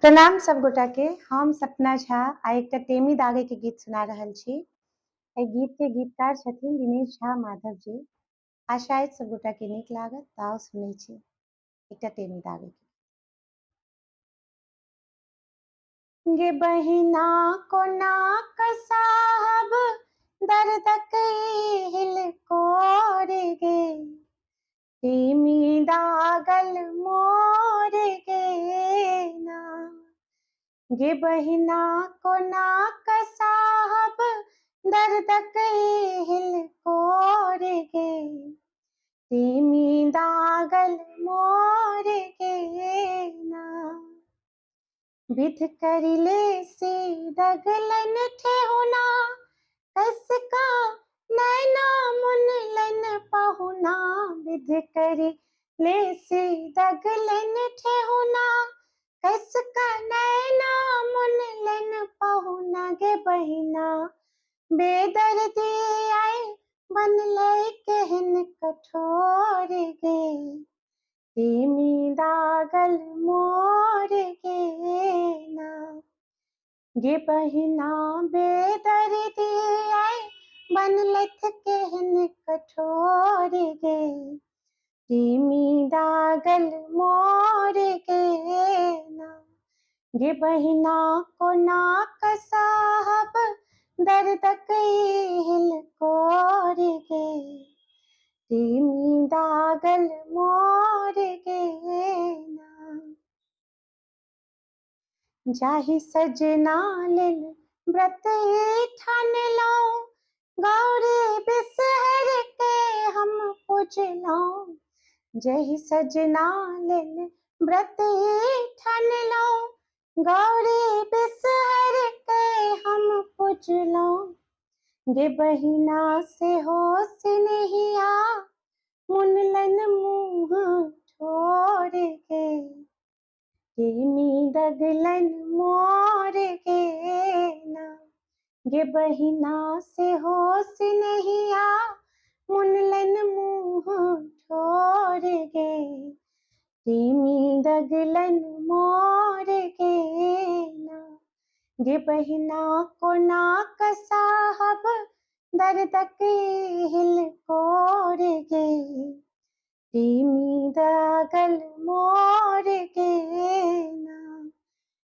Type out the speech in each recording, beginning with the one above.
प्रणाम सब गोटा के। हम सपना झा आ एकटा टेमी दागे के गीत सुना रहल छी। एहि गीत के गीतकार छथिन दिनेश झा माधव जी। आशा सब गोटा के नीक लागत, ताओ सुनै छी एकटा टेमी दागे के। गे बहिना कोना कसाहब दर्दक हिलकोर गे, टेमी दागल मोर गे ना। गे बहिना कोना कसाहब दर्दक हिलकोर गे, टेमी दागल मोर गे ना। विध करिले से दगलन ठेहुना, कसका नैना मुनलन पहुना। विध करिले से दगलन ठेहुना, कसका नैना मुनलन पहुना। गे बहिना बेदर्दी आए बनले केहन कठोर गे, टेमी दागल मोर गे ना। गे बहिना बेदर्दी आए बनलथ केहन कठोर गे, टेमी दागल मोर गे ना। गे बहिना कोना कसाहब दर्दक हिलकोर गे, टेमी दागल मोर गे ना। जाहि सजना लेल व्रत ठानलहुँ, गौरी बिसहर के हम पूजलहुँ। जहि सजना लेल व्रत ठानलहुँ, गौरी बिसहर के हम पूजलहुँ। गे बहिना सेहो सिनहिया मुनलन मुँह ठोर गे, टेमी दगलन मोर गे ना। गे बहिना सेहो सिनहिया मुनलन मुँह ठोर गे, टेमी दगलन मोर गे ना। गे बहिना कोना कसाहब दर्दक हिलकोर गे, टेमी दागल मोर गे ना।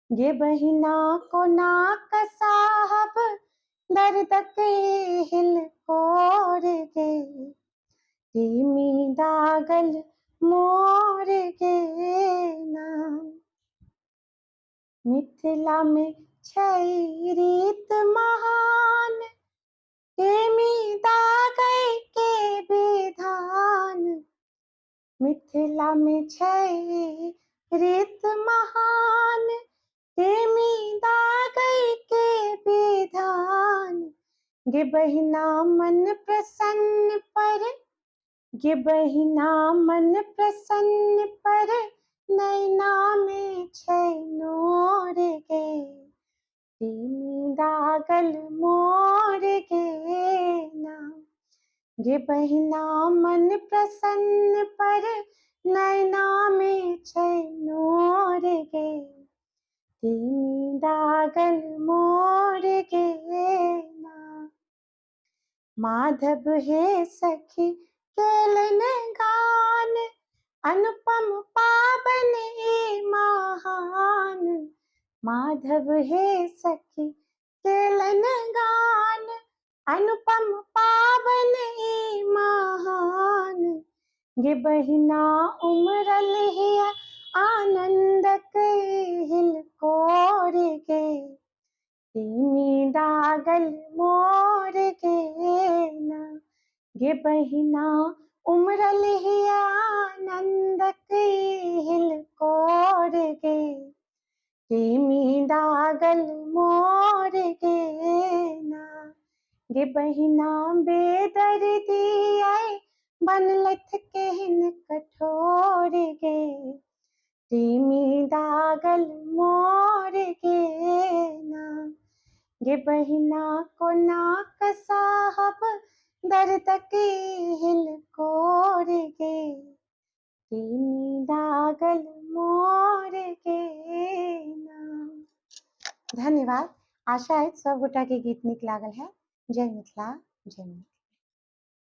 गे बहिना कोना कसाहब दर्दक हिलकोर गे, टेमी दागल मोर गे ना। मिथिला में छै रीत महान, टेमी दागै के विधान। मिथिला में छै रीत महान, टेमी दागै के विधान। गे बहिना मन प्रसन्न पर, गे बहिना मन प्रसन्न पर, नैना में छै नोर गे, टेमी दागल मोर गे ना। गे बहिना मन प्रसन्न पर, नैना में छै नोर गे, टेमी दागल मोर गे ना। माधव हे सखी केलन गान, अनुपम पावन ए महान। माधव हे सखी केलन गान, अनुपम पावन ए महान। गे बहिना उमरल हिया आनंदक हिलकोर गे, टेमी दागल मोर गे ना। गे बहिना उमरल हिया आनंदक हिलकोर गे, टेमी दागल मोर गे ना। गे बहिना बेदर्दी आए बनलथ केहन कठोर गे, टेमी दागल मोर गे ना। गे बहिना कोना कसाहब दर्दक हिलकोर गे, टेमी दागल मोर गे ना। धन्यवाद। आशा अछि सब गोटा के गीत नीक लागल है। जय मिथिला, जय मिथिला।